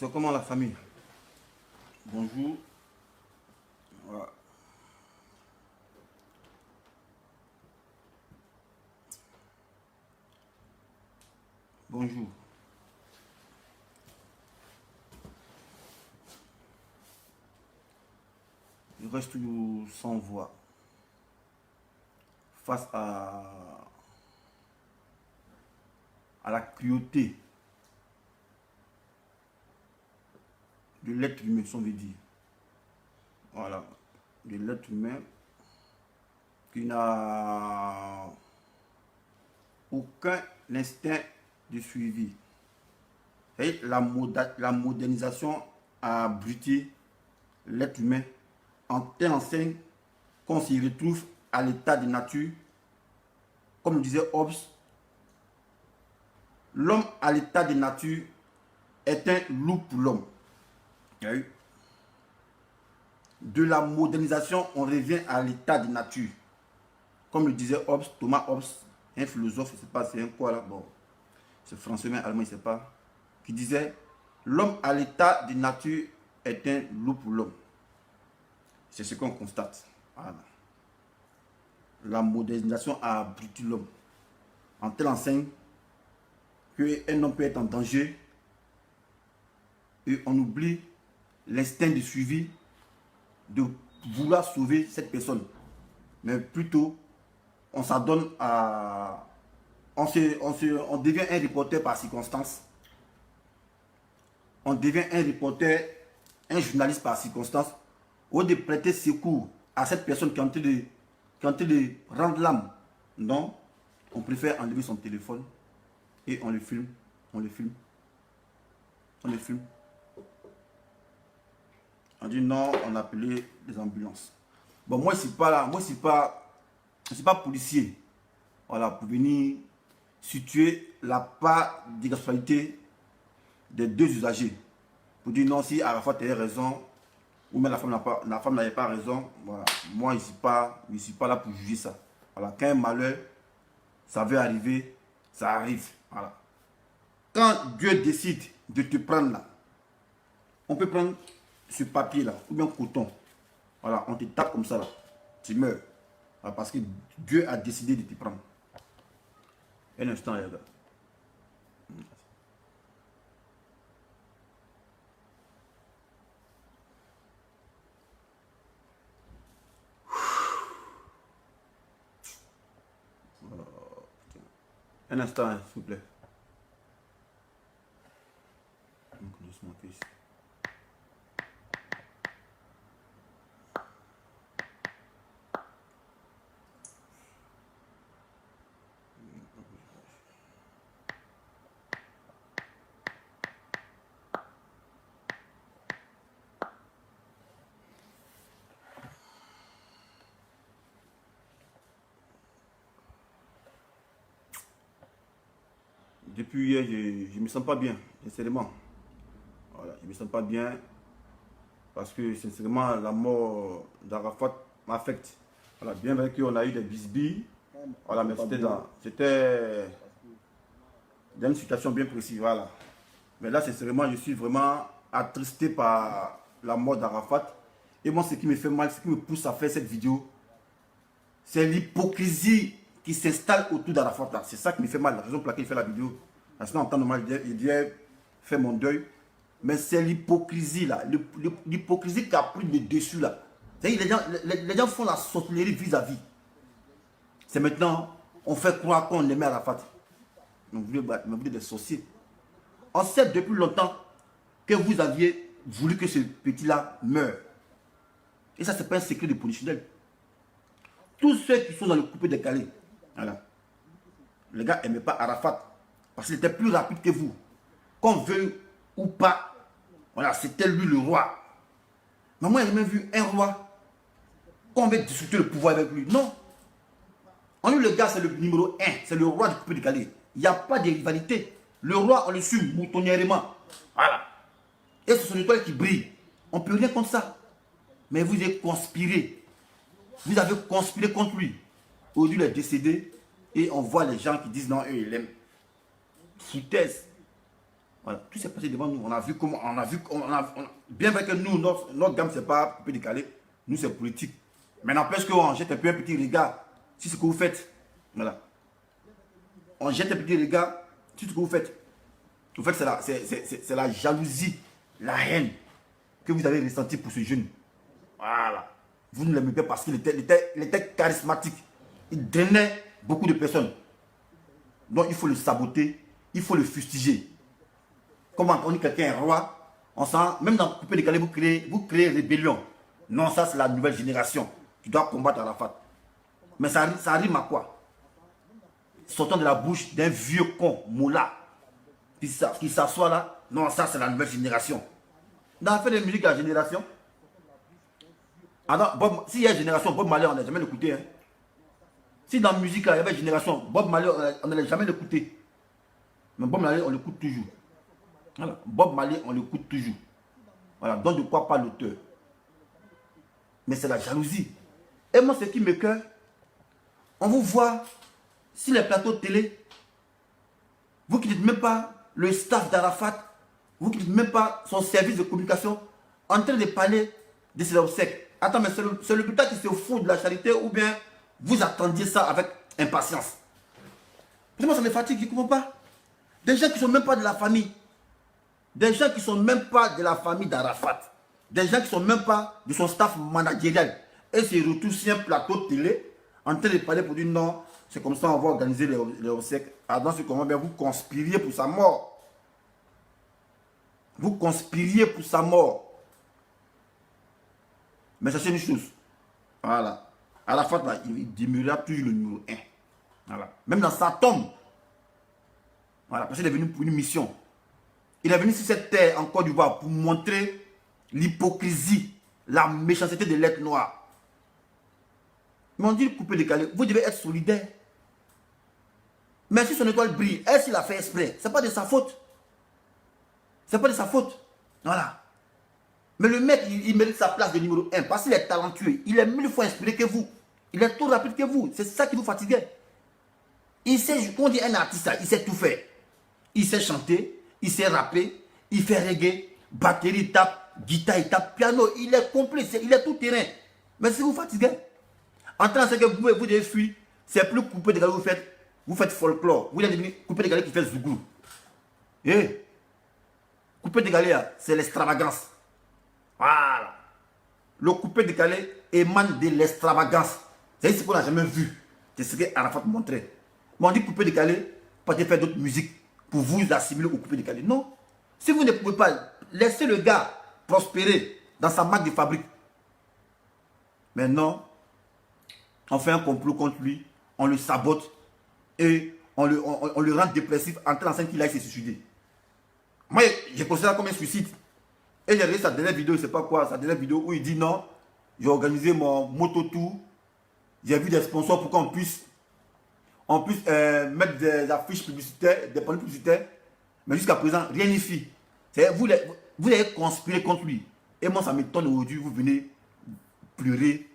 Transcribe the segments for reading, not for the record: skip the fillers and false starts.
C'est comment la famille? Bonjour. Voilà. Bonjour. Je reste toujours sans voix face à la cruauté de l'être humain, si on veut dire. Voilà. De l'être humain qui n'a aucun instinct de suivi. Et la modernisation a abruti l'être humain en telle enseigne qu'on s'y retrouve à l'état de nature. Comme le disait Hobbes, l'homme à l'état de nature est un loup pour l'homme. De la modernisation, on revient à l'état de nature. Comme le disait Hobbes, Thomas Hobbes, un philosophe, je ne sais pas c'est un quoi là, bon, c'est français mais allemand, je ne sais pas, qui disait l'homme à l'état de nature est un loup pour l'homme. C'est ce qu'on constate. Voilà. La modernisation a abruti l'homme en telle enseigne qu'un homme peut être en danger et on oublie l'instinct de suivi de vouloir sauver cette personne. Mais plutôt, on s'adonne à... On devient un reporter par circonstance. On devient un reporter, un journaliste par circonstance. Au lieu de prêter secours à cette personne qui est en train de rendre l'âme. Non, on préfère enlever son téléphone et on le filme, on le filme, on le filme. On dit non, on a appelé les ambulances. Bon, moi, je ne suis pas là, moi, je suis pas policier. Voilà, pour venir situer la part d'irresponsabilité des deux usagers. Pour dire non, si Arafat avait raison, ou même la femme n'avait pas raison, voilà. Moi, je ne suis pas là pour juger ça. Voilà. Quand un malheur, ça veut arriver, ça arrive. Voilà. Quand Dieu décide de te prendre là, on peut prendre ce papier là, ou bien coton. Voilà, on te tape comme ça là, tu meurs. Voilà, parce que Dieu a décidé de te prendre. Un instant, les gars. Un instant, s'il vous plaît. Depuis hier, je ne me sens pas bien, sincèrement. Voilà, je ne me sens pas bien parce que sincèrement, la mort d'Arafat m'affecte. Voilà, bien vrai qu'on a eu des bisbilles, voilà, mais c'était dans une situation bien précise. Voilà. Mais là, sincèrement, je suis vraiment attristé par la mort d'Arafat. Et moi, ce qui me fait mal, ce qui me pousse à faire cette vidéo, c'est l'hypocrisie qui s'installe autour d'Arafat. C'est ça qui me fait mal, la raison pour laquelle il fait la vidéo. Parce qu'en temps normal, il dit faire mon deuil. Mais c'est l'hypocrisie là, l'hypocrisie qui a pris le dessus là. Les gens font la sorcellerie vis-à-vis. C'est maintenant, on fait croire qu'on aimait Arafat. On voulait des sorciers. On sait depuis longtemps que vous aviez voulu que ce petit-là meure. Et ça, c'est pas un secret de polichinelle. Tous ceux qui sont dans le coupé de Calais, voilà. Les gars n'aimaient pas Arafat parce qu'il était plus rapide que vous. Qu'on veuille ou pas, voilà, c'était lui le roi. Mais moi, j'ai même vu un roi qu'on veut discuter le pouvoir avec lui. Non. On dit le gars, c'est le numéro 1, c'est le roi du coupé de Calais. Il n'y a pas de rivalité. Le roi, on le suit moutonnièrement. Voilà. Et c'est son étoile qui brille. On ne peut rien contre ça. Mais vous avez conspiré. Vous avez conspiré contre lui. Aujourd'hui, il est décédé. Et on voit les gens qui disent non, eux, ils l'aiment. Foutaise. Voilà, tout s'est passé devant nous. On a vu comment, bien vrai que nous, notre gamme, c'est pas un peu décalé. Nous, c'est politique. Mais n'empêche qu'on jette un peu un petit regard sur ce que vous faites. Voilà. On jette un petit regard sur ce que vous faites. En fait, c'est la jalousie, la haine que vous avez ressentie pour ce jeune. Voilà. Vous ne l'aimez pas parce qu'il était charismatique. Il drainait beaucoup de personnes. Donc, il faut le saboter, il faut le fustiger. Comment on dit quelqu'un est roi, on sent, même dans le coupé décalé, vous créez rébellion. Non, ça c'est la nouvelle génération qui doit combattre Arafat. Mais ça rime à quoi? Sortant de la bouche d'un vieux con, moula, qui s'assoit là. Non, ça c'est la nouvelle génération. Dans la fin de musique, la génération. Alors, s'il y a une génération, Bob Marley, on n'a jamais l'écouté. Hein. Si dans la musique, là, il y avait une génération, Bob Marley, on n'allait jamais l'écouter. Mais Bob Marley, on l'écoute toujours. Voilà. Bob Marley, on l'écoute toujours. Voilà. Donc, de quoi parle l'auteur? Mais c'est la jalousie. Et moi, ce qui me cœur, on vous voit sur les plateaux de télé, vous qui n'êtes même pas le staff d'Arafat, vous qui n'êtes même pas son service de communication, en train de parler de ses obsèques. Attends, mais c'est le bulletin qui se fout de la charité ou bien vous attendiez ça avec impatience? Moi, ça me fatigue, je ne comprends pas. Des gens qui ne sont même pas de la famille. Des gens qui ne sont même pas de la famille d'Arafat. Des gens qui ne sont même pas de son staff managérial. Et c'est retour sur un plateau de télé en train de parler pour dire non, c'est comme ça on va organiser les obsèques. Ah, dans ce moment, bien vous conspiriez pour sa mort. Vous conspiriez pour sa mort. Mais sachez une chose. Voilà. Arafat, là, il demeurera toujours le numéro 1. Voilà. Même dans sa tombe. Voilà. Parce qu'il est venu pour une mission. Il est venu sur cette terre en Côte d'Ivoire pour montrer l'hypocrisie, la méchanceté de l'être noir. Mais on dit le coupé décalé, vous devez être solidaire. Mais si son étoile brille, est-ce qu'il a fait exprès? Ce n'est pas de sa faute. Ce n'est pas de sa faute. Voilà. Mais le mec, il mérite sa place de numéro 1 parce qu'il est talentueux. Il est 1000 fois inspiré que vous. Il est tout rapide que vous. C'est ça qui vous fatiguait. Il sait, quand on dit un artiste, il sait tout faire. Il sait chanter, il sait rapper, il fait reggae, batterie, il tape, guitare, il tape, piano. Il est complet, il est tout terrain. Mais si vous fatiguez, en tant que vous devez fuir, c'est plus coupé décalé que vous faites folklore. Vous devez devenir coupé décalé qui fait zouglou. Eh, coupé décalé, c'est l'extravagance. Voilà. Le coupé décalé émane de l'extravagance. C'est ce qu'on n'a jamais vu. C'est ce que Arafat montrait. Mais on dit coupé décalé, pas de faire d'autres musiques pour vous assimiler au coupé décalé. Non. Si vous ne pouvez pas laisser le gars prospérer dans sa marque de fabrique. Maintenant, on fait un complot contre lui, on le sabote et on le rend dépressif en train qu'il aille se suicider. Moi, j'ai considéré ça comme un suicide. Et j'ai regardé sa dernière vidéo, je ne sais pas quoi, sa dernière vidéo où il dit non, j'ai organisé mon moto-tour, j'ai vu des sponsors pour qu'on puisse mettre des affiches publicitaires, des panneaux publicitaires, mais jusqu'à présent, rien n'y fit. Vous avez conspiré contre lui. Et moi, ça m'étonne aujourd'hui, vous venez pleurer,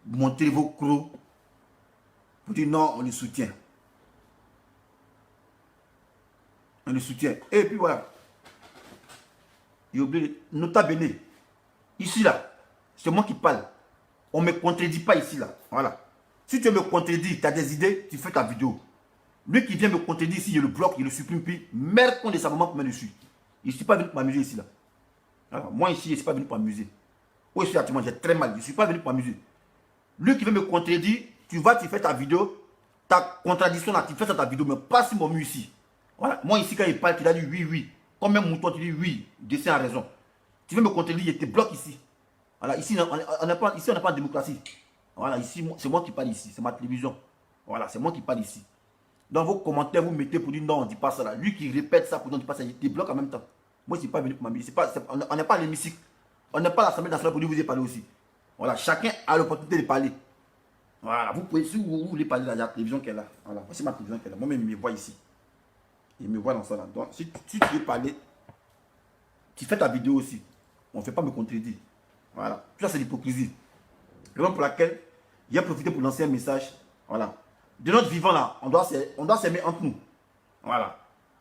monter vos crocs, pour dire non, on le soutient. On le soutient. Et puis voilà. J'ai oublié, nota bene. Ici là, c'est moi qui parle. On ne me contredit pas ici là. Voilà. Si tu me contredis, tu as des idées, tu fais ta vidéo. Lui qui vient me contredire ici, je le bloque, je le supprime, puis merde qu'on de sa maman pour mettre dessus. Je ne suis pas venu pour m'amuser ici là. Alors, moi ici, je ne suis pas venu pour m'amuser. Oui, je suis actuellement, j'ai très mal. Je ne suis pas venu pour m'amuser. Lui qui veut me contredire, tu fais ta vidéo, ta contradiction là, tu fais ça ta vidéo, mais pas si mon mieux ici. Voilà. Moi ici, quand il parle, tu as dit oui, oui. Comme même mouton, tu dis oui, dessin a raison. Tu veux me contredire, je te bloque ici. Voilà, ici, on n'a pas de démocratie. Voilà, ici, c'est moi qui parle ici, c'est ma télévision. Voilà, c'est moi qui parle ici. Dans vos commentaires, vous mettez pour dire non, on ne dit pas ça là. Lui qui répète ça pour dire on ne dit pas ça, il te bloque en même temps. Moi, je ne suis pas venu pour m'amuser. On n'est pas à l'hémicycle. On n'est pas à l'Assemblée nationale pour dire vous avez parlé aussi. Voilà, chacun a l'opportunité de parler. Voilà, vous pouvez, si vous voulez parler de la télévision qui est là. Voilà, c'est ma télévision qui est là. Moi-même, il me voit ici. Il me voit dans ça là. Donc, si tu veux parler, tu fais ta vidéo aussi. On ne fait pas me contredire. Voilà. Tout ça, c'est l'hypocrisie. Raison pour laquelle j'ai profité pour lancer un message. Voilà. De notre vivant là, on doit s'aimer entre nous. Voilà.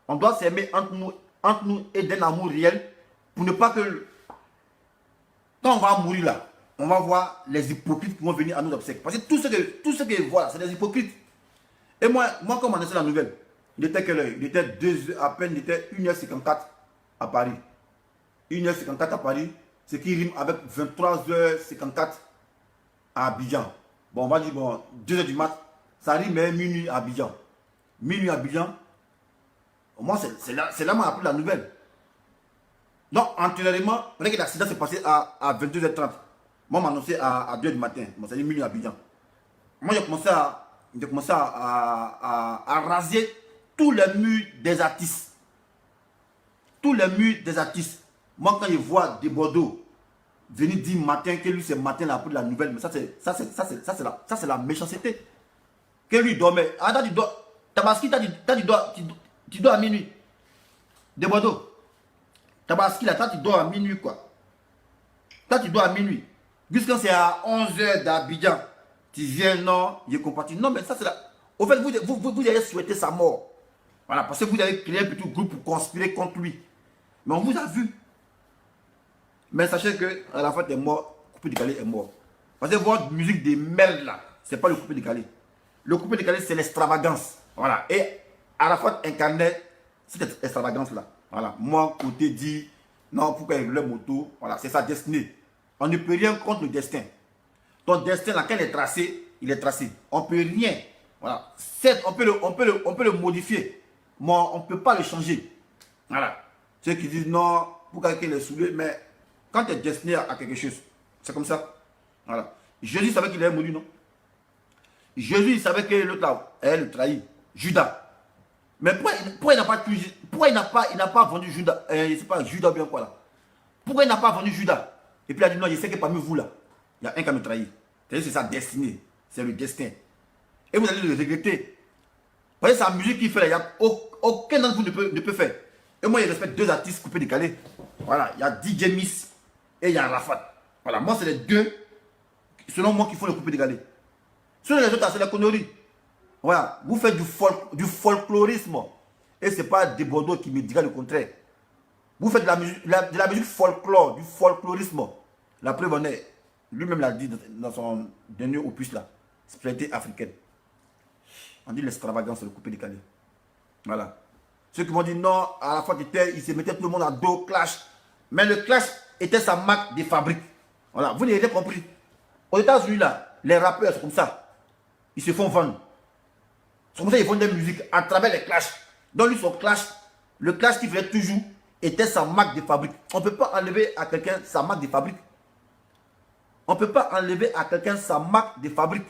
On doit s'aimer entre nous entre nous et d'un amour réel pour ne pas que, quand on va mourir là, on va voir les hypocrites qui vont venir à nos obsèques. Parce que tout ce que je vois, c'est des hypocrites. Et moi quand on annonçait la nouvelle, il était quelle heure? Il était 2 heures, à peine, il était 1h54 à Paris. 1h54 à Paris, ce qui rime avec 23h54 à Abidjan. Bon, on va dire, bon, 2h du mat, ça rime mais minuit à Abidjan. Minuit à Abidjan, moi, c'est là qu'on a appris la nouvelle. Donc, antérieurement, on que l'accident s'est passé à 22h30. Moi, on m'a annoncé à 2h du matin. Bon, ça dit minuit à Abidjan. Moi, j'ai commencé à raser tous les murs des artistes. Tous les murs des artistes. Moi, quand je vois des Bordeaux venir dire matin que lui, c'est matin, il a appris la nouvelle, mais ça, c'est la méchanceté. Que lui dormait. Ah, tu dors. Tabaski, tu dors à minuit. Des Bordeaux. Tabaski, là, toi, tu dors à minuit, quoi. Toi, tu dors à minuit. Jusqu'à c'est à 11h d'Abidjan. Tu viens, non, je compatis. Non, mais ça, c'est là. Au fait, vous avez souhaité sa mort. Voilà, parce que vous avez créé un petit groupe pour conspirer contre lui. Mais on vous a vu. Mais sachez que à la fin, est mort. Coupé décalé est mort. Parce que votre musique de merde, là, c'est pas le coupé décalé. Le coupé décalé, c'est l'extravagance. Voilà. Et à la fois incarnait cette extravagance-là. Voilà. Moi, côté dit, non, pourquoi il veut moto, voilà, c'est sa destinée. On ne peut rien contre le destin. Ton destin, là, quand il est tracé, il est tracé. On ne peut rien. Voilà. Certes, on peut le modifier. Mais on ne peut pas le changer. Voilà. Ceux qui disent non, pourquoi il est saoulé, mais quand tu es destiné à quelque chose, c'est comme ça. Voilà. Jésus savait qu'il allait mourir, non? Jésus, il savait que l'autre là, elle le trahit. Judas. Mais pourquoi il n'a pas vendu Judas, je ne sais pas, Judas bien quoi là. Pourquoi il n'a pas vendu Judas? Et puis il a dit non, je sais que parmi vous là, il y a un qui a me trahi. C'est sa destinée, c'est le destin. Et vous allez le regretter. Vous voyez, sa musique qu'il fait là, il n'y a aucun d'entre vous ne peut faire. Et moi, je respecte 2 artistes coupés décalés. Voilà, il y a DJ Miss et il y a Rafat. Voilà, moi, c'est les 2, selon moi, qui font le coupé décalé. Sur les autres, c'est la connerie. Voilà, vous faites du folklorisme. Et ce n'est pas des Bordeaux qui me dira le contraire. Vous faites de la musique folklore, du folklorisme. La preuve en est, lui-même l'a dit dans son dernier opus là, spiritualité africaine. On dit l'extravagance, le coupé décalé. Voilà. Ceux qui vont dire non, à la fois il se mettait tout le monde à dos, clash. Mais le clash était sa marque de fabrique. Voilà, vous n'avez pas compris. Aux États-Unis là, les rappeurs, c'est comme ça. Ils se font vendre. C'est comme ça qu'ils font des musiques à travers les clashs. Donc lui, son clash, le clash qu'il faisait toujours, était sa marque de fabrique. On ne peut pas enlever à quelqu'un sa marque de fabrique. On ne peut pas enlever à quelqu'un sa marque de fabrique.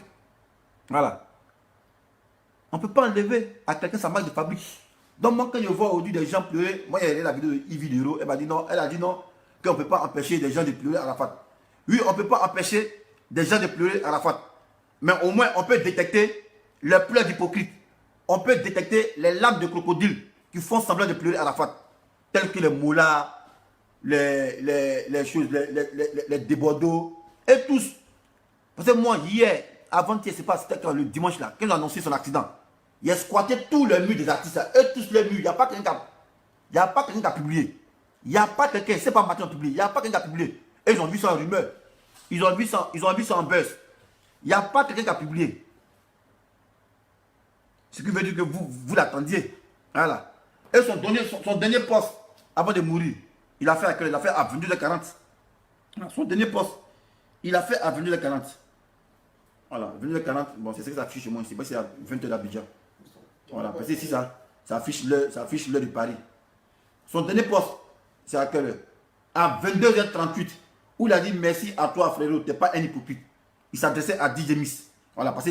Voilà. On ne peut pas enlever à quelqu'un sa marque de fabrique. Donc moi, quand je vois aujourd'hui des gens pleurer, moi, il y a la vidéo de Yves Vidéo, elle a dit non, qu'on ne peut pas empêcher des gens de pleurer à Arafat. Oui, on ne peut pas empêcher des gens de pleurer à Arafat. Mais au moins, on peut détecter les pleurs d'hypocrite. On peut détecter les larmes de crocodile qui font semblant de pleurer à Arafat. Tels que les moulards, les choses, les débordeaux, et tous. Parce que moi, hier, avant-hier, c'est pas, c'était quand le dimanche là, quand j'ai annoncé son accident, il a squatté tous les murs des artistes, eux tous les murs, il n'y a pas quelqu'un qui a publié. Il n'y a pas quelqu'un, c'est pas Mathieu qui a publié, il n'y a pas quelqu'un qui a publié. Et ils ont vu ça en rumeur. Ils ont vu ça en buzz. Il n'y a pas quelqu'un qui a publié. Ce qui veut dire que vous l'attendiez. Voilà. Et son dernier poste, avant de mourir, il a fait à 22h40. Son dernier poste, il a fait à 22h40. Voilà, 22h40, bon, c'est ce que ça affiche chez moi ici. C'est à 20h d'Abidjan. Voilà, parce que ici, ça affiche l'heure de Paris. Son dernier poste, c'est à quelle heure? À 22h38, où il a dit merci à toi, frérot, tu n'es pas un hypocrite. Il s'adressait à DJ Miss. Voilà, parce que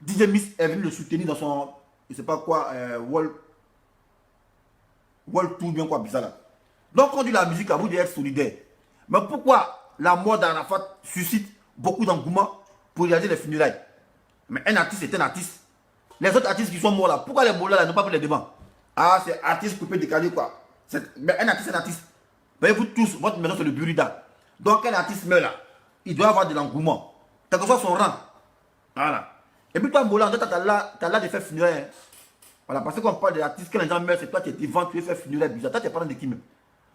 DJ Miss est venu le soutenir dans son, je ne sais pas quoi, World Tour, bien quoi, bizarre là. Donc, on dit la musique, à vous d'être solidaire. Mais pourquoi la mort d'Arafat suscite beaucoup d'engouement pour réaliser les funérailles? Mais un artiste est un artiste. Les autres artistes qui sont morts là, pourquoi les morts là n'ont pas pris les devants? Ah, c'est artiste coupé décalé quoi. Mais un artiste, c'est un artiste. Voyez-vous tous, votre maison c'est le Burida. Donc, un artiste meurt là, il doit avoir de l'engouement. Quel que soit son rang. Voilà. Et puis toi, Mola, tu as là de faire funérailles. Hein. Voilà, parce qu'on parle de l'artiste, quand les gens meurent, c'est toi qui es devant, tu es fait funéraire bizarre. Toi, tu es parlant de qui même?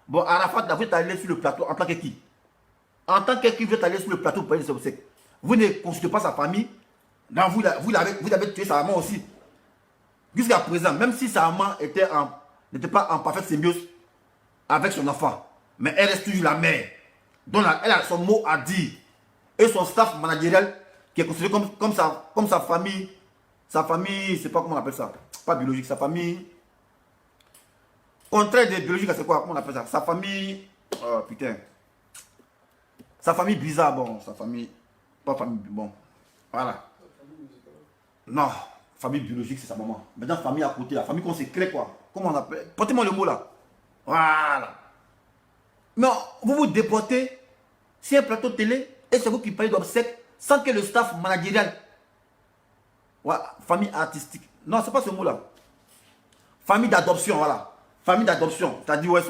Bon, Arafat, là, vous êtes allé sur le plateau en tant que qui? En tant que qui, vous êtes allé sur le plateau pour parler de ses obsèques. Vous ne consultez pas sa famille. Non, vous avez tué sa maman aussi. Jusqu'à présent, même si sa maman n'était pas en parfaite symbiose avec son enfant, mais elle reste toujours la mère. Donc elle a son mot à dire. Et son staff managérial, qui est considéré comme sa famille. Sa famille, c'est pas comment on appelle ça. Pas biologique, sa famille. Contraire de biologique, c'est quoi? Comment on appelle ça? Sa famille. Oh putain. Sa famille bizarre, bon. Sa famille. Pas famille. Bon. Voilà. Non. Famille biologique, c'est sa maman. Maintenant, famille à côté, la famille qu'on s'éclaire, quoi. Comment on appelle? Portez-moi le mot là. Voilà. Non, vous vous déportez sur un plateau de télé et c'est vous qui parlez d'obsèques sans que le staff managérial. Ouais, famille artistique. Non, c'est pas ce mot là. Famille d'adoption, voilà. Famille d'adoption. C'est-à-dire, ouais,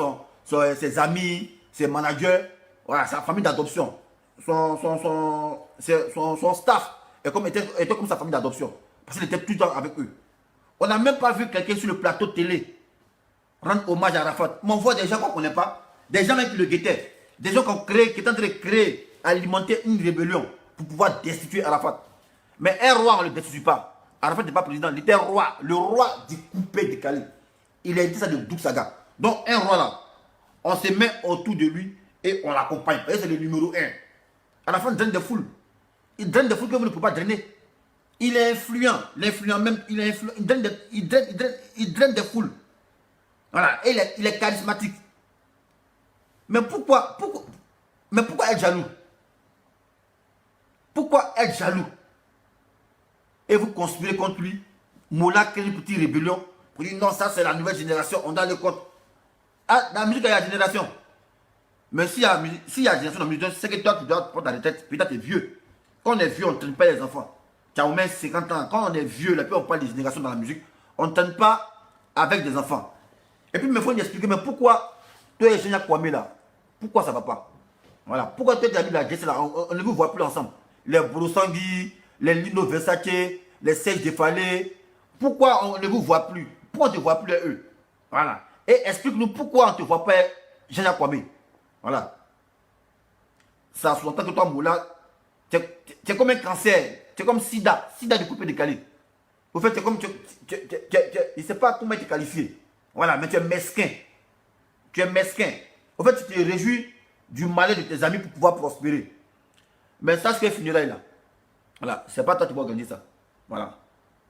ses amis, ses managers. Voilà, c'est la famille d'adoption. Son staff était comme sa famille d'adoption. Parce qu'il était tout le temps avec eux. On n'a même pas vu quelqu'un sur le plateau de télé rendre hommage à Arafat. Mais on voit des gens qu'on ne connaît pas, des gens même qui le guettaient, des gens qui étaient en train de créer, alimenter une rébellion pour pouvoir destituer Arafat. Mais un roi, on ne le destitue pas. Arafat n'est pas président, il était roi, le roi du coupé de Cali. Il a été ça de Douksaga. Donc un roi là, on se met autour de lui et on l'accompagne. C'est le numéro 1. Arafat draine des foules. Il draine des foules que vous ne pouvez pas drainer. Il est influent. L'influent même, il est influent. Il draine des foules. Voilà. Et il est charismatique. Mais pourquoi être jaloux? Pourquoi être jaloux? Et vous conspirez contre lui. Moula crée une petite rébellion. Pour dire non, ça c'est la nouvelle génération. On doit le compte. Ah, dans la musique, il y a la génération. Mais s'il y a génération dans la musique, c'est que toi tu dois prendre ta retraite. Puis toi tu es vieux. Quand on est vieux, on ne traîne pas les enfants. Tu as au moins 50 ans. Quand on est vieux, là, puis on parle des générations dans la musique, on ne traîne pas avec des enfants. Et puis il me faut m'expliquer, mais pourquoi toi et Génia Kwame là, pourquoi ça ne va pas? Voilà. Pourquoi toi et David la Jesse là, on ne vous voit plus ensemble? Les Brosangui, les Lino Versace, les Serge Defalé, pourquoi on ne vous voit plus? Pourquoi on ne te voit plus eux? Voilà. Et explique-nous pourquoi on ne te voit pas Génia Kwame. Voilà. Ça sous-entend que toi, Moula, tu es comme un cancer. Tu es comme Sida. Sida du coupé décalé. Au fait, tu es comme. Je ne sais pas comment te qualifier. Voilà, mais tu es mesquin. Tu es mesquin. Au fait, tu te réjouis du malheur de tes amis pour pouvoir prospérer. Mais ça, c'est funérailles là. Voilà, c'est pas toi qui vas organiser ça. Voilà.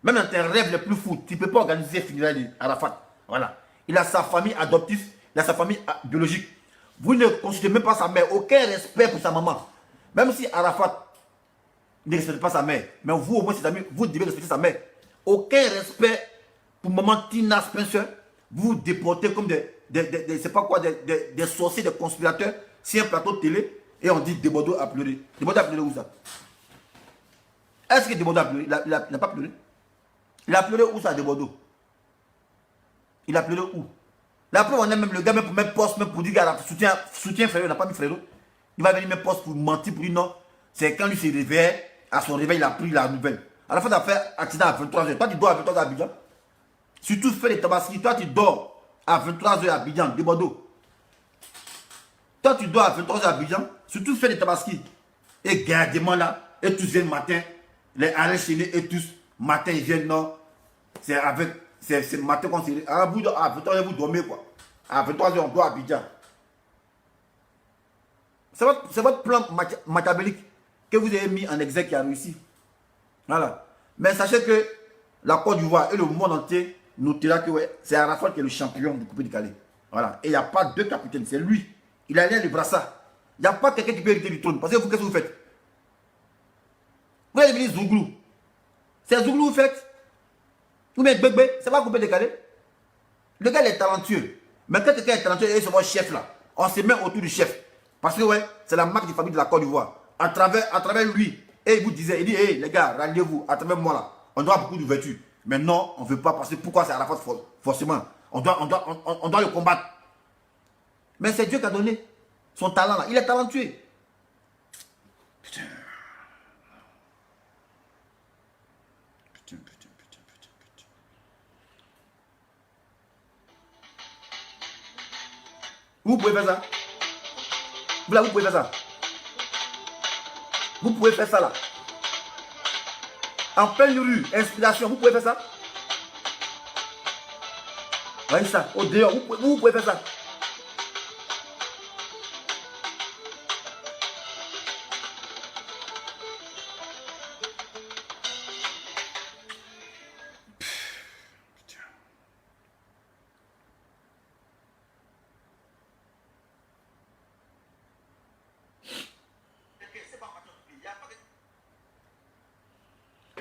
Même dans tes rêves les plus fous, tu ne peux pas organiser funérailles d'Arafat. Voilà. Il a sa famille adoptive, il a sa famille biologique. Vous ne consultez même pas sa mère. Aucun respect pour sa maman. Même si Arafat ne respecte pas sa mère, mais vous, au moins, ses amis, vous devez respecter sa mère. Aucun respect pour maman Tina Spencer. Vous vous déportez comme c'est pas quoi, des sorciers, des conspirateurs sur un plateau de télé et on dit Debodo a pleuré. Debodo a pleuré où ça? Est-ce que Debodo a pleuré? Il n'a pas pleuré. Il a pleuré où ça, Debodo? Il a pleuré où? La preuve, on a même le gars, même pour mettre poste, même pour dire qu'il soutien frérot, il n'a pas mis frérot. Il va venir mettre poste pour mentir, pour dire non. C'est quand lui se réveille, à son réveil, il a pris la nouvelle. À la fin, il a fait accident à 23h. Toi, tu dors à 23h à Abidjan. Surtout, fais les tabaski. Toi, tu dors à 23h à Abidjan, de Bordeaux. Toi, tu dors à 23h à Abidjan. Surtout, fais les tabaski. Et gardement là, et tous viennent matin. Les arrêts chaînés et tous, matin, ils viennent, non. C'est avec. C'est le matin qu'on s'est. À 23h, vous dormez quoi. À 23h, on doit à Abidjan. C'est votre plan machiavélique que vous avez mis en exergue qui a réussi. Voilà. Mais sachez que la Côte d'Ivoire et le monde entier notera que ouais, c'est Arafat qui est le champion du coupé de Calais. Voilà. Et il n'y a pas deux capitaines, c'est lui. Il a l'air le brassard. Il n'y a pas quelqu'un qui peut hériter du trône. Parce que vous, qu'est-ce que vous faites? Vous allez devenir Zouglou. C'est Zouglou vous faites? Ou bien Gbegbe, c'est pas coupé de Calais. Le gars il est talentueux. Mais quand quelqu'un est talentueux et c'est votre chef là, on se met autour du chef. Parce que ouais, c'est la marque de fabrique de la Côte d'Ivoire. À travers lui, et il vous disait, il dit, hey les gars, ralliez-vous, à travers moi là, on doit beaucoup d'ouverture. Mais non, on ne veut pas parce que pourquoi c'est à la fois forcément. On doit le combattre. Mais c'est Dieu qui a donné son talent là. Il est talentueux. Putain. Vous pouvez faire ça. Là, vous pouvez faire ça. Vous pouvez faire ça là. En pleine rue, inspiration, vous pouvez faire ça. Voyez ça, au dehors, vous pouvez faire ça.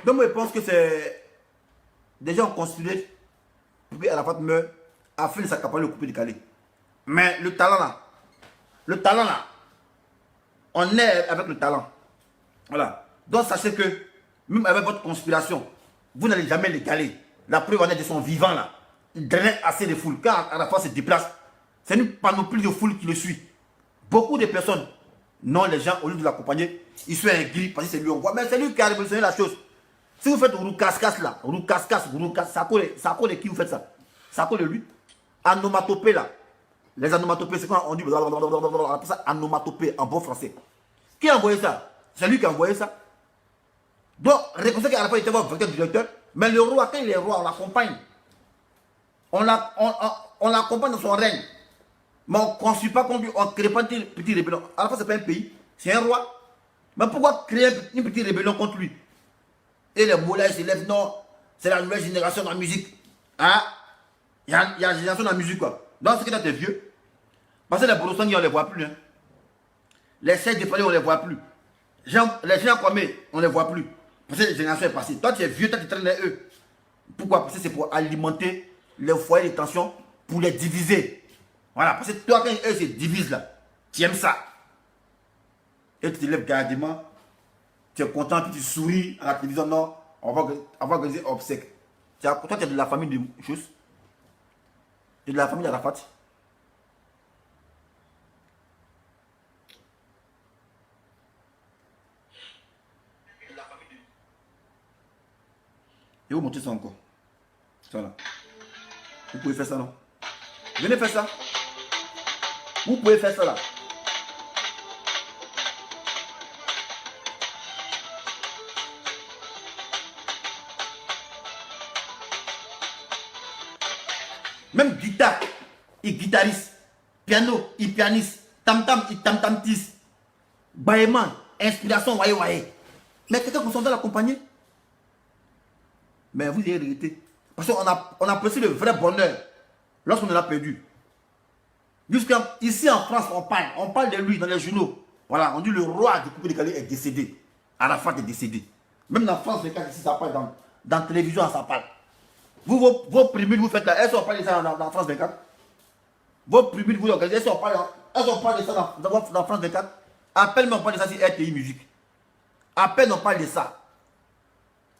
Donc, moi, je pense que c'est des gens considérés pour que Arafat meurt afin de s'accaparer le coupé décalé. Mais le talent là, on est avec le talent. Voilà. Donc, sachez que, même avec votre conspiration, vous n'allez jamais l'égaler. La preuve en est de son vivant là. Il drainait assez de foule. Quand Arafat se déplace, c'est une panoplie de foule qui le suit. Beaucoup de personnes, non, les gens, au lieu de l'accompagner, ils sont aigris parce que c'est lui, on voit. Mais c'est lui qui a révolutionné la chose. Si vous faites Roukas-Kas là, Roukas, ça colle de qui vous faites ça? Ça colle de lui. Anomatopée là. Les anomatopées, c'est quand on dit ça, anomatopée en bon français. Qui a envoyé ça? C'est lui qui a envoyé ça. Donc, reconnaissez qu'à la fois il était votre vecteur directeur, mais le roi, quand il est roi, on l'accompagne. On l'accompagne dans son règne. Mais on ne construit pas contre lui, on ne crée pas une petite rébellion. À la fois, ce n'est pas un pays, c'est un roi. Mais pourquoi créer une petite rébellion contre lui? Et les mots là, ils s'élèvent, non, c'est la nouvelle génération dans la musique. Hein? Il y a la génération dans la musique, quoi. Donc, c'est que t'es vieux. Parce que les Borosangis, on ne les voit plus. Hein. Les Sèches de Palais, on ne les voit plus. Les gens comme on ne les voit plus. Parce que la génération est passée. Toi, tu es vieux, toi, tu traînes eux. Pourquoi? Parce que c'est pour alimenter les foyers de tension, pour les diviser. Voilà. Parce que toi, quand eux se divisent là, tu aimes ça. Et tu te lèves gardement. Tu es content, puis tu souris à la télévision, non, on va organiser obsèques. Toi, tu es de la famille de choses. Tu es de la famille d'Arafat. Et vous montrer ça encore. Ça là. Vous pouvez faire ça, non? Venez faire ça. Vous pouvez faire ça là. Même guitare, il guitariste. Piano, il pianiste. Tam-tam, il tam-tam-tiste. Baïman, inspiration, waye. Mais quelqu'un qu'on s'en doit l'accompagner. Mais vous avez regretté. Parce qu'on a apprécié le vrai bonheur lorsqu'on l'a perdu. Ici en France, on parle de lui dans les journaux. Voilà, on dit le roi du coupé décalé est décédé. Arafat est décédé. Même dans France, ici, ça parle dans la télévision, ça parle. Vous, vos primules, vous faites là. Est-ce qu'on parle de ça dans France 24? Vos primules, vous organisez. Est-ce qu'on parle de ça dans France 24? À peine on parle de ça sur RTI Musique. À peine on parle de ça.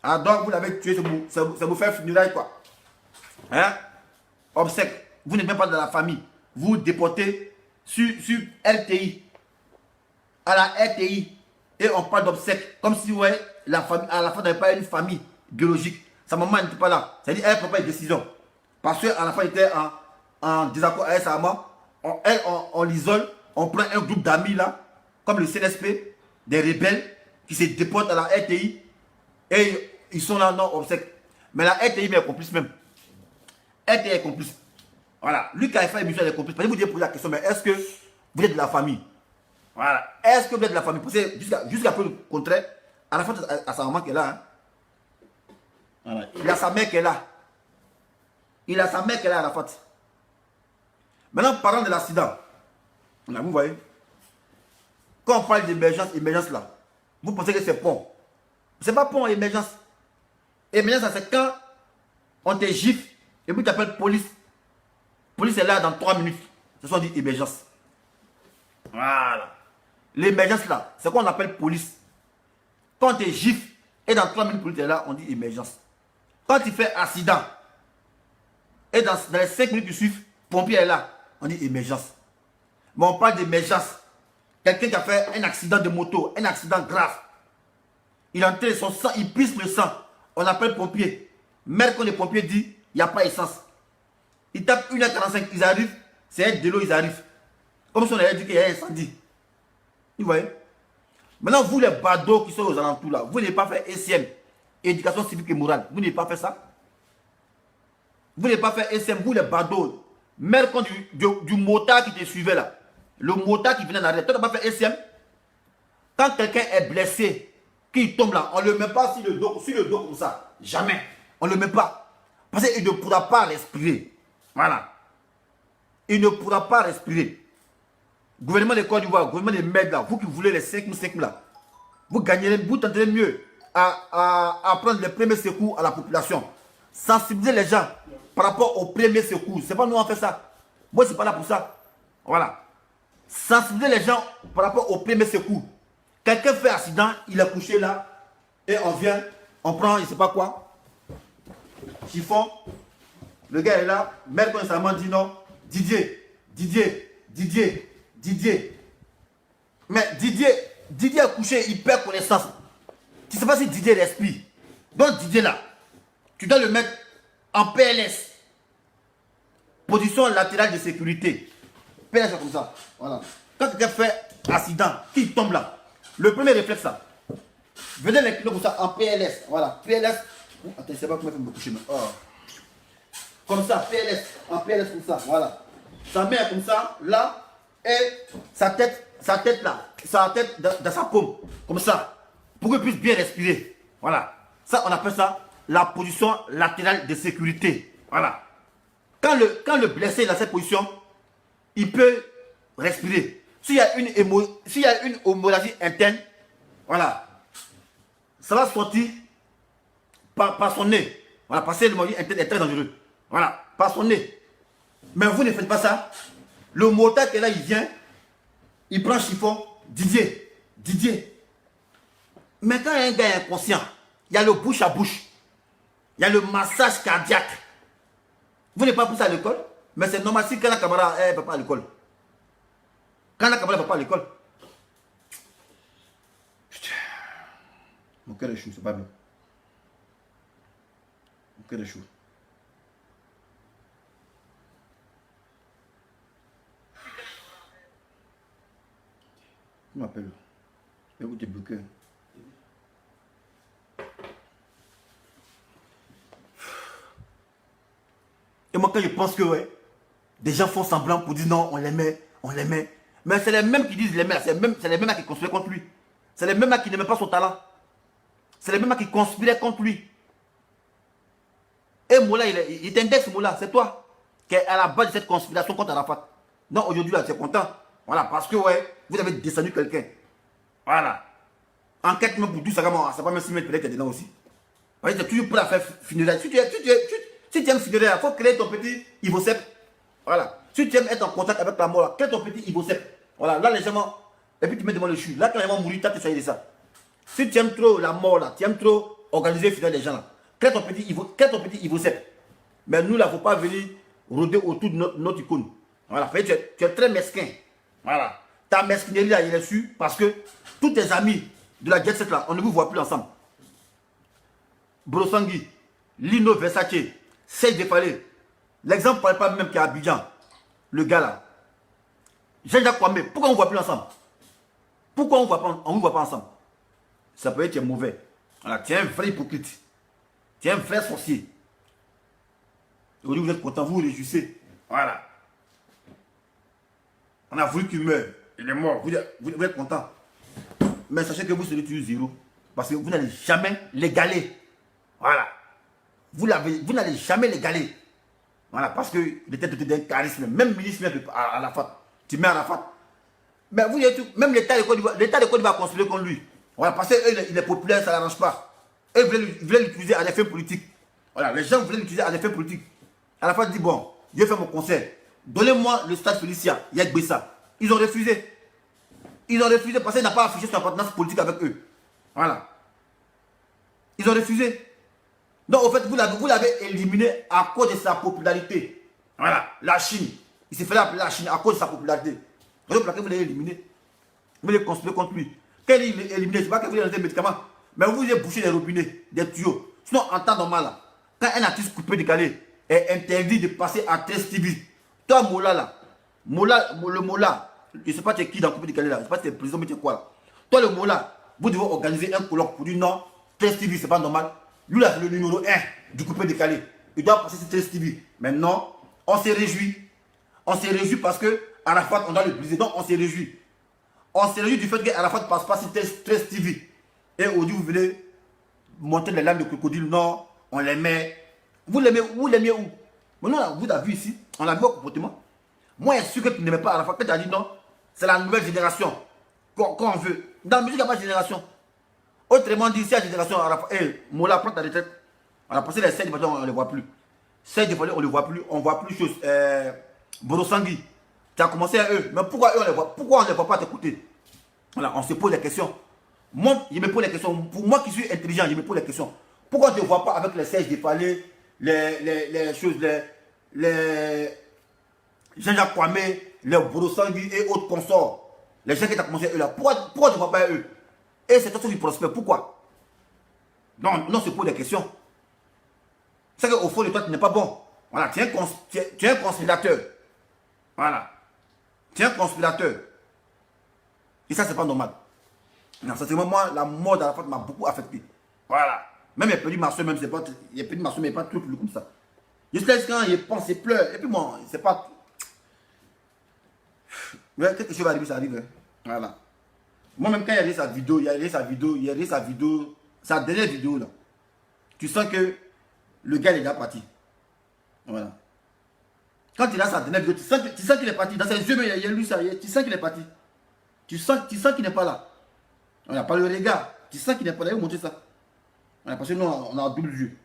Ah, donc vous l'avez tué, ça vous fait funérailles quoi. Hein? Obsèque. Vous n'êtes même pas dans la famille. Vous déportez sur RTI. À la RTI. Et on parle d'obsèques. Comme si, ouais, la famille, à la fin, n'avait pas une famille biologique. Sa maman n'était pas là. C'est-à-dire elle ne prend pas une décision. Parce qu'à la fin, elle était en désaccord avec sa maman. On l'isole. On prend un groupe d'amis là, comme le CNSP, des rebelles qui se déportent à la RTI. Et ils sont là, non, obsèques. Mais la RTI est complice même. RTI est complice. Voilà. Lui qui a fait l'émission, il est complice. Parce que vous devez poser la question, mais est-ce que vous êtes de la famille? Voilà. Est-ce que vous êtes de la famille? Parce que jusqu'à peu le contraire, à la fin, à sa maman qui est là. Hein. Voilà. Il a sa mère qui est là. Il a sa mère qui est là à la fête. Maintenant, parlant de l'accident. Là, vous voyez. Quand on parle d'émergence là, vous pensez que c'est pont. C'est pas pont, émergence. Émergence, c'est quand on te gifle et puis tu appelles police. Police est là dans 3 minutes. C'est ce qu'on dit émergence. Voilà. L'émergence là, c'est qu'on appelle police. Quand on te gifle et dans 3 minutes, police est là, on dit émergence. Quand tu fais accident et dans les 5 minutes qui suivent, pompier est là, on dit émergence. Mais on parle d'émergence. Quelqu'un qui a fait un accident de moto, un accident grave. Il entraîne son sang, il pisse le sang. On appelle pompier. Même quand les pompiers disent, il n'y a pas essence. Ils tapent 1h45, ils arrivent, c'est un de l'eau, ils arrivent. Comme si on avait dit qu'il y a un incendie. Vous voyez? Maintenant, vous les badauds qui sont aux alentours là, vous n'avez pas fait ECM, éducation civique et morale. Vous n'avez pas fait ça. Vous n'avez pas fait ECM, vous les badauds. Mère quand du motard qui te suivait là. Le motard qui venait en arrière. Toi, tu n'as pas fait ECM. Quand quelqu'un est blessé, qu'il tombe là, on ne le met pas sur le dos comme ça. Jamais. On ne le met pas. Parce qu'il ne pourra pas respirer. Voilà. Il ne pourra pas respirer. Gouvernement de Côte d'Ivoire, gouvernement de Med là, vous qui voulez les 5 000 là, vous gagnerez, vous tenterez mieux à prendre les premiers secours à la population. Sensibiliser les gens par rapport aux premiers secours. C'est pas nous on fait ça. Moi, je ne suis pas là pour ça. Voilà. Sensibiliser les gens par rapport aux premiers secours. Quelqu'un fait accident, il est couché là, et on vient, on prend, je ne sais pas quoi, chiffon. Le gars est là, mère constamment dit non, Didier. Mais Didier est couché, il perd connaissance. Tu ne sais pas si Didier respire. Donc Didier là, tu dois le mettre en PLS. Position latérale de sécurité. PLS comme ça. Voilà. Quand quelqu'un fait accident, qui tombe là, le premier réflexe là, venez l'incliner comme ça en PLS. Voilà. PLS. Attends, je ne sais pas comment il faut me coucher. Mais... Oh. Comme ça, PLS. En PLS comme ça. Voilà. Sa main comme ça, là, et sa tête là, sa tête dans sa paume, comme ça, pour qu'il puisse bien respirer. Voilà. Ça, on appelle ça la position latérale de sécurité. Voilà. Quand le blessé est dans cette position, il peut respirer. S'il y a une hémorragie interne, voilà, ça va sortir par son nez. Voilà, parce que l'hémorragie interne est très dangereuse. Voilà, par son nez. Mais vous ne faites pas ça. Le motard qui est là, il vient, il prend chiffon, Didier. Mais quand un gars est inconscient, il y a le bouche à bouche, il y a le massage cardiaque. Vous n'êtes pas poussé à l'école, mais c'est normal si quand la camarade ne va pas à l'école. Quand la camarade ne va pas à l'école. Mon cœur est chaud, c'est pas bien. Mon cœur est chaud. Je m'appelle. Je vais vous débloquer. Et moi, quand je pense que ouais, des gens font semblant pour dire non, on l'aimait. Mais c'est les mêmes qui disent l'aimer, c'est les mêmes qui conspirent contre lui. C'est les mêmes qui n'aimaient pas son talent. C'est les mêmes qui conspiraient contre lui. Et Moula, il t'indexe Moula, c'est toi qui est à la base de cette conspiration contre Arafat. Non, aujourd'hui, là, tu es content. Voilà, parce que ouais, vous avez descendu quelqu'un. Voilà. Enquête même pour tout ça, ça va même s'y mettre peut-être dedans aussi. Tu es toujours prêt à faire funérailles. Si tu aimes funérailles, il faut créer ton petit Ivocep. Voilà. Si tu aimes être en contact avec la mort, crée ton petit Ivocep. Voilà, là les gens, et puis tu mets devant le chou. Là quand les gens vont mourir, tu as essayé de ça. Si tu aimes trop la mort là, tu aimes trop organiser le funérailles des gens là, crée ton petit Ivocep. Mais nous là, il ne faut pas venir rôder autour de notre icône. Voilà, tu es très mesquin. Voilà. Ta mesquinerie là, il est su parce que tous tes amis de la jet set là, on ne vous voit plus ensemble. Brosangui, Lino Versace, Serge Defalé. L'exemple ne parle pas même qu'à Abidjan. Le gars là. Jean-Jacques Kwame, pourquoi on ne voit plus ensemble? Pourquoi on ne voit pas ensemble? Ça peut être mauvais. Voilà, tu es un vrai hypocrite. Tu es un vrai sorcier. Aujourd'hui, vous êtes content, vous vous réjouissez. Voilà. On a voulu qu'il meure. Il est mort. Vous êtes content. Mais sachez que vous serez toujours zéro. Parce que vous n'allez jamais l'égaler. Voilà. Vous n'allez jamais l'égaler. Voilà. Parce qu'il était doté d'un charisme. Même ministre à la FAT. Tu mets à la FAT. Mais vous êtes même l'État de Côte d'Ivoire va conspirer contre lui. Voilà. Parce qu'il est populaire, ça ne l'arrange pas. Eux voulaient l'utiliser à des fins politiques. Voilà. Les gens voulaient l'utiliser à des fins politiques. À la FAT dit bon, Dieu fait mon conseil. Donnez-moi le stade Félicia, Yek Bessa. Ils ont refusé. Ils ont refusé parce qu'il n'a pas affiché son appartenance politique avec eux. Voilà. Ils ont refusé. Donc, au fait, vous l'avez éliminé à cause de sa popularité. Voilà. La Chine. Il s'est fait appeler la Chine à cause de sa popularité. Donc, vous l'avez éliminé. Vous l'avez conspiré contre lui. Quand il est éliminé, ce n'est pas que vous avez des médicaments. Mais vous avez bouché des robinets, des tuyaux. Sinon, en temps normal, là, quand un artiste coupé décalé est interdit de passer à 13 TV, toi, Mola, là, le Mola, je ne sais pas tu es qui dans le coupé décalé là, je ne sais pas si tu es président, mais tu es quoi là. Toi, le mot là, vous devez organiser un colloque pour dire non, Test TV, c'est pas normal. Lui là, c'est le numéro 1 du coupé décalé. Il doit passer sur Test TV. Maintenant, on s'est réjoui. On s'est réjoui parce que Arafat, on doit le briser. Donc, on s'est réjoui. On s'est réjoui du fait qu'Arafat ne passe pas sur Test TV. Et aujourd'hui, vous venez monter les lames de crocodile. Non, on les met. Vous les mettez où? Maintenant, vous avez vu ici, on a vu au comportement. Moi, je suis sûr que tu n'aimais pas Arafat. Tu as dit non, c'est la nouvelle génération. Quand on veut. Dans la musique, il n'y a pas de génération. Autrement dit, si la génération Arafat, Mola, prends ta retraite. On a passé les 7 on ne les voit plus. 7 on ne les voit plus. On ne voit plus chose. Borosangui. Tu as commencé à eux. Mais pourquoi eux, on les voit? Pourquoi on ne les voit pas t'écouter? Voilà, on se pose des questions. Moi, je me pose des questions. Pour moi qui suis intelligent, je me pose des questions. Pourquoi on ne te voit pas avec les sièges des palais, les choses, les Jean-Jacques Kwame, les Borosangui et autres consorts? Les gens qui ont commencé eux là. Pourquoi tu ne vois pas eux? Et c'est toi qui prospère. Pourquoi? Non, on se pose des questions. C'est qu'au fond de toi, tu n'es pas bon. Voilà, tu es un conspirateur. Voilà. Tu es un conspirateur. Et ça, c'est pas normal. Non, sincèrement, moi, la mort d'Arafat m'a beaucoup affecté. Voilà. Même il a perdu ma soeur, même c'est pas. Il a perdu ma soeur, mais pas tout comme ça. Jusqu'à quand il pense, il pleure. Et puis moi, c'est pas. Mais quelque chose va arriver, ça arrive. Hein. Voilà. Moi-même, quand il y a sa vidéo, sa dernière vidéo là, tu sens que le gars il est déjà parti. Voilà. Quand il a sa dernière vidéo, tu sens qu'il est parti. Dans ses yeux, mais il y a lui, ça y est, tu sens qu'il est parti. Tu sens qu'il n'est pas là. On n'a pas le regard. Tu sens qu'il n'est pas là. Il va vous montrer ça. Voilà, parce que nous, on a un double yeux.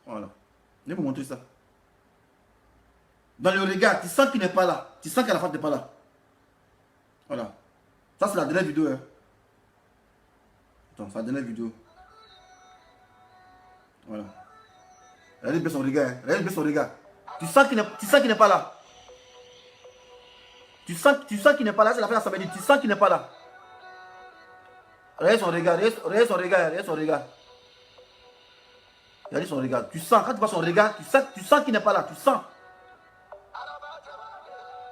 Voilà. Il va vous montrer ça. Dans le regard, tu sens qu'il n'est pas là. Tu sens qu'à la fin, tu n'es pas là. Voilà. Ça, c'est la dernière vidéo. Hein. Attends, c'est la dernière vidéo. Voilà. Regardez bien son regard. Hein. Regardez bien son regard. Tu sens qu'il n'est pas là. Tu sens qu'il n'est pas là. C'est la fin de la samedi. Tu sens qu'il n'est pas là. Regardez son regard. Regardez son regard. Regardez son regard. Regardez son regard. Tu sens, quand tu vois son regard, tu sens qu'il n'est pas là. Tu sens.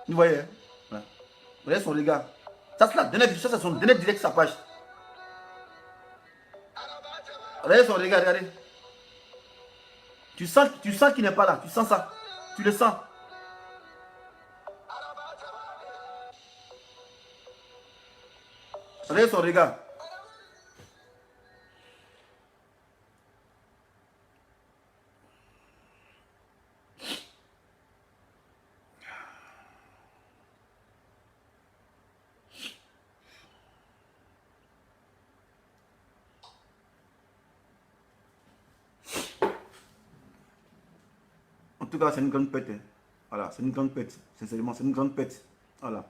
Vous voyez. Hein? Voilà. Regardez son regard. Ça, c'est la dernière vidéo. Ça, c'est son dernier direct sa page. Regardez son regard. Regardez. Tu sens qu'il n'est pas là. Tu sens ça. Tu le sens. Regardez son regard. En tout cas, c'est une grande pète. Hein. Voilà, c'est une grande pète. Sincèrement, c'est une grande pète. Voilà.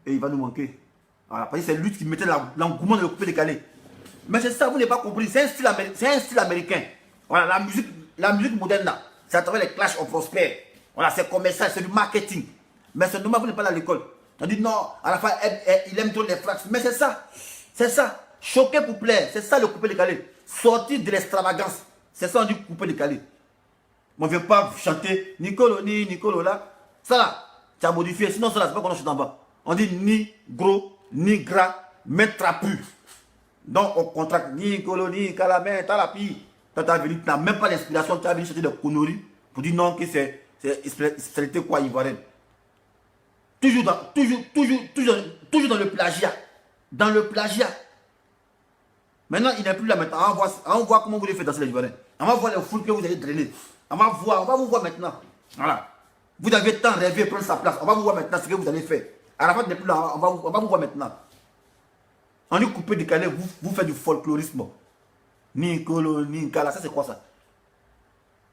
Et il va nous manquer. Voilà, parce que c'est lui qui mettait l'engouement de le couper décalé. Mais c'est ça, vous n'avez pas compris. C'est un style américain. Voilà, la musique moderne là, c'est à travers les Clash of Prospère. Voilà, c'est commercial, c'est du marketing. Mais c'est normal, vous n'êtes pas à l'école. On dit non, à la fin, il aime trop les flash. Mais c'est ça. C'est ça. Choquer pour plaire. C'est ça le couper décalé. Sortir de l'extravagance. C'est ça, on dit couper décalé. On ne vient pas chanter Nicolo, Nicolo là. Ça là, tu as modifié. Sinon, ça là, c'est pas qu'on chante en bas. On dit ni gros, ni gras, mais trapu. Donc, on contracte Nicolo, ni calamé, talapi. Quand tu as venu, tu n'as même pas l'inspiration. Tu as venu chanter des conneries pour dire non, que c'est spécialité quoi ivoirienne. Toujours dans le plagiat. Dans le plagiat. Maintenant, il n'est plus là maintenant. On va voir comment vous les faites danser les Ivoiriens. On va voir les foules que vous allez drainer. On va vous voir maintenant. Voilà. Vous avez tant rêvé prendre sa place. On va vous voir maintenant ce que vous allez faire. À la fin, n'est plus là. On va vous voir maintenant. On dit couper décalé, vous faites du folklorisme. Ni colo, ni cala. Ça, c'est quoi ça?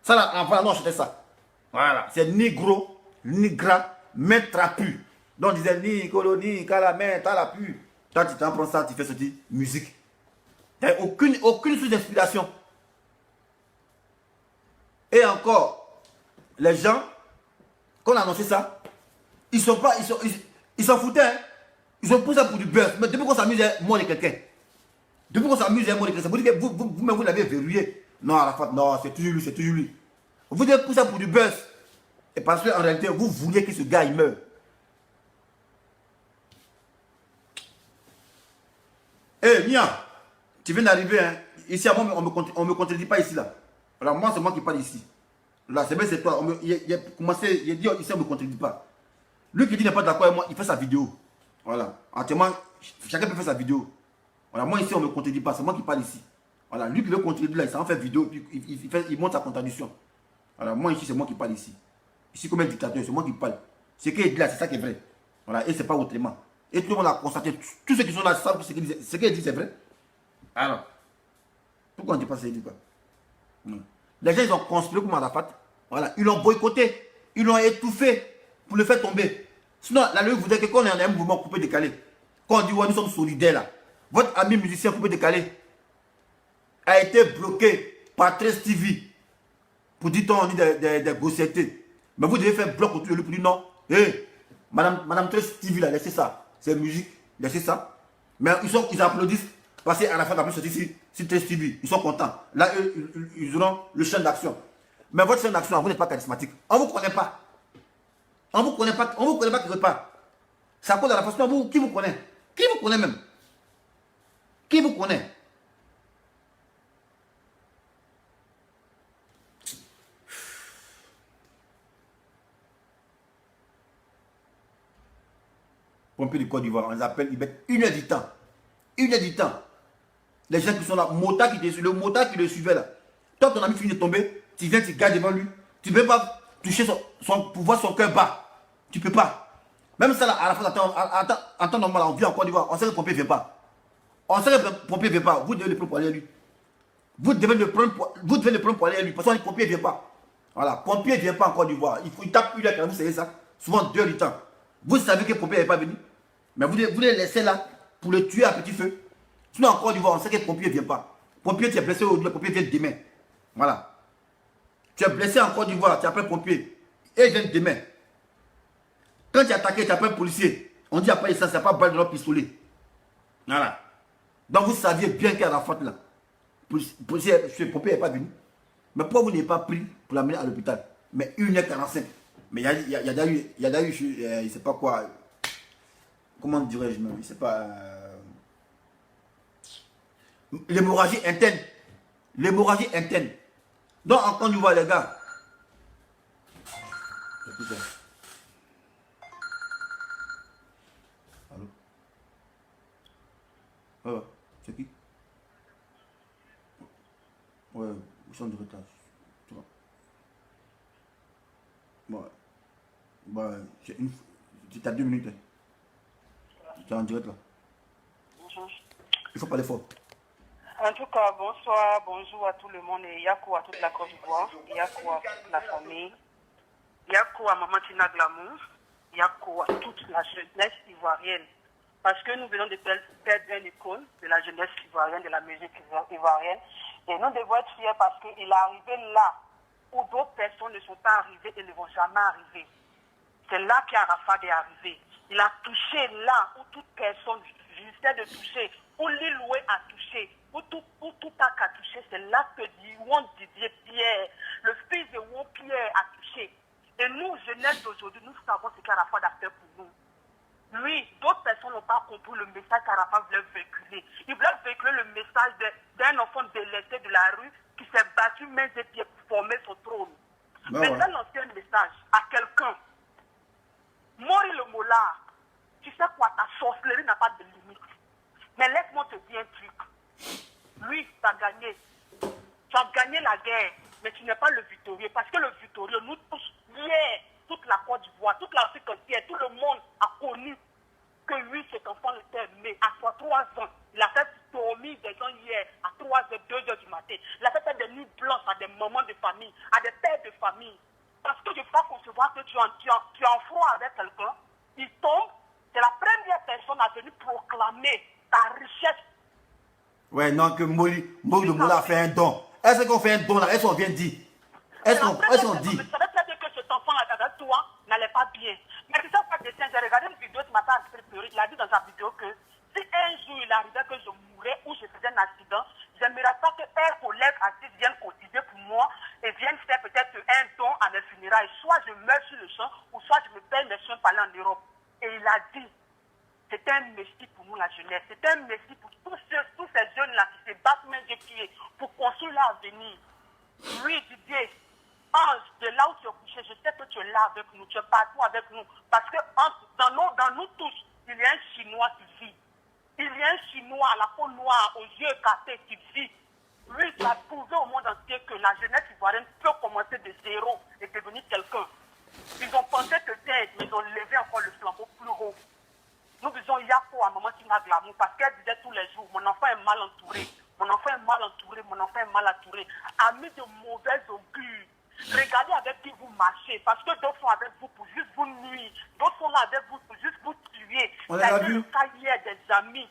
Ça là, enfin, non, c'était ça. Voilà. C'est ni gros, ni gras, mais trapu. Donc, on disait ni colo, ni cala, mais talapu. Toi, tu t'en prends ça, tu fais ce type musique. Tu n'as aucune source d'inspiration. Et encore, les gens, quand on a annoncé ça, ils s'en foutaient. Hein. Ils ont pris ça pour du buzz. Mais depuis qu'on s'amuse à mourir quelqu'un, depuis qu'on s'amuse à mourir quelqu'un, ça veut dire que vous-même vous l'avez verrouillé. Non, Arafat, non, c'est toujours lui, c'est toujours lui. Vous avez pris ça pour du buzz. Et parce qu'en réalité, vous vouliez que ce gars il meure. Eh, Mia, tu viens d'arriver, hein. Ici, à moi, on me contredit pas ici, là. Alors, moi, c'est moi qui parle ici. Là, c'est bien, c'est toi. Il a commencé, il a dit, ici, on ne me contredit pas. Lui qui dit n'est pas d'accord avec moi, il fait sa vidéo. Voilà. Entièrement, chacun peut faire sa vidéo. Voilà, moi, ici, on ne me contredit pas. C'est moi qui parle ici. Voilà, lui qui veut contredire, là, il s'en fait vidéo, puis il montre sa contradiction. Voilà, moi, ici, c'est moi qui parle ici. Ici, comme un dictateur, c'est moi qui parle. Ce qu'il dit là, c'est ça qui est vrai. Voilà, et c'est pas autrement. Et tout le monde a constaté, tous ceux qui sont là savent que ce qu'il dit, c'est vrai. Alors, pourquoi on ne dit pas ce qu'il dit pas? Les gens, ils ont conspiré comme Arafat. Voilà, ils l'ont boycotté. Ils l'ont étouffé pour le faire tomber. Sinon, la loi voudrait que quand on est un mouvement coupé décalé, quand on dit, ouais, nous sommes solidaires là, votre ami musicien coupé décalé a été bloqué par 13 TV pour dire on dit des grossièretés. Mais vous devez faire bloc autour de lui pour dire non. Hé, Madame 13 TV là, laissez ça. C'est musique, laissez ça. Mais ils applaudissent parce qu'à la fin de la plus sortie sur 13 TV. Ils sont contents. Là, ils auront le champ d'action. Mais votre champ d'action, vous n'êtes pas charismatique. On ne vous connaît pas. On ne vous connaît pas. On ne vous connaît pas quelque part. C'est à cause de la façon qui vous connaît. Qui vous connaît même? Qui vous connaît? Pompiers du Côte d'Ivoire, on les appelle, ils mettent 1 heure du temps. 1 heure du temps. Les gens qui sont là, le motard qui le suivait là. Toi, ton ami finit de tomber, tu viens, tu gardes devant lui. Tu ne peux pas toucher pour voir son cœur bas. Tu ne peux pas. Même ça, là, à la fin, en temps normal, on vit en Côte d'Ivoire, on sait que le pompier ne vient pas. On sait que le pompier ne vient pas. Vous devez le prendre pour aller à lui. Vous devez le prendre pour aller à lui. Parce que le pompier ne vient pas. Voilà, le pompier ne vient pas en Côte d'Ivoire. Il tape 1 heure quand vous savez ça. Souvent 2 heures du temps. Vous savez que le pompier n'est pas venu. Mais vous les laissez là pour le tuer à petit feu. Sinon, en Côte d'Ivoire, on sait que le pompier ne vient pas. Le pompier, tu es blessé aujourd'hui, le pompier vient demain. Voilà. Tu es blessé en Côte d'Ivoire, tu appelles le pompier. Et il vient demain. Quand tu es attaqué, tu appelles le policier. On dit après ça, c'est pas balle de leur pistolet. Voilà. Donc vous saviez bien qu'il y a la faute là. Le pompier n'est pas venu. Mais pourquoi vous n'avez pas pris pour l'amener à l'hôpital? Mais 1h45. Mais il y a déjà eu, je ne sais pas quoi. Comment dirais-je même? Je ne sais pas. L'hémorragie interne. L'hémorragie interne. Donc, en Côte d'Ivoire, les gars. Allô? Ouais, c'est qui? Ouais, ils sont de retard. Tu vois. Bon, bah, tu as 2 minutes. Tu es en direct là. Bonjour. Il faut parler fort. En tout cas, bonsoir, bonjour à tout le monde et Yakou à toute la Côte d'Ivoire, Yakou à toute la famille, Yakou à Maman Tina Glamour, Yakou à toute la jeunesse ivoirienne. Parce que nous venons de perdre une icône de la jeunesse ivoirienne, de la musique ivoirienne. Et nous devons être fiers parce qu'il est arrivé là où d'autres personnes ne sont pas arrivées et ne vont jamais arriver. C'est là qu'Arafat est arrivé. Il a touché là où toute personne jusqu'à de toucher, où Liloué a touché, où tout a touché. C'est là que Didier Pierre, le fils de Won Pierre, a touché. Et nous, jeunesse d'aujourd'hui, nous savons ce qu'Arafat a fait pour nous. Lui, d'autres personnes n'ont pas compris le message qu'Arafat voulait véhiculer. Il voulait véhiculer le message d'un enfant délaissé de la rue qui s'est battu mains et pieds pour former son trône. Mais ça lançait un message à quelqu'un. Mori le Mola, tu sais quoi, ta sorcellerie n'a pas de limite. Mais laisse-moi te dire un truc. Lui, tu as gagné. Tu as gagné la guerre, mais tu n'es pas le victorieux. Parce que le victorieux, nous tous, hier, toute la Côte d'Ivoire, toute l'Afrique entière, tout le monde a connu que lui, cet enfant était né à 3 ans. Il a fait dormir des gens hier à 3 h, 2 h du matin. Il a fait des nuits blanches à des mamans de famille, à des pères de famille. Parce que je ne peux pas concevoir que tu es en froid avec quelqu'un, il tombe, c'est la première personne à venir proclamer ta richesse. Ouais, non, que Mori le Moula a fait un don. Est-ce qu'on fait un don là? Est-ce qu'on vient dire? Est-ce qu'on dit? Je savais très bien que cet enfant avec toi n'allait pas bien. Mais tu sais quoi, j'ai regardé une vidéo ce matin à pleurer. Il a dit dans sa vidéo que si un jour il arrivait que je mourrais ou je faisais un accident, j'aimerais pas qu'un collègue artiste vienne cotiser pour moi et vienne faire peut-être un don à mes funérailles. Soit je meurs sur le champ, ou soit je me paye mes soins par là en Europe. Et il a dit, C'était un merci pour nous, la jeunesse. C'était un merci pour tous ces jeunes-là qui se battent main de pied pour construire leur avenir. Oui, Didier, Ange, de là où tu es couché, je sais que tu es là avec nous, tu es partout avec nous. Parce que dans nous tous, il y a un Chinois qui vit. Il y a un Chinois à la peau noire, aux yeux écartés qui vit. Lui, il a prouvé au monde entier que la jeunesse ivoirienne peut commencer de zéro et devenir quelqu'un. Ils ont pensé que t'aider, mais ils ont levé encore le flambeau plus haut. Nous disons Yako à Maman Tina Glamour parce qu'elle disait tous les jours, mon enfant est mal entouré, mon enfant est mal entouré, mon enfant est mal entouré. Ami de mauvais augure. Regardez avec qui vous marchez, parce que d'autres sont avec vous pour juste vous nuire, d'autres sont là avec vous pour juste vous tuer. On l'a vu. Le cas hier des amis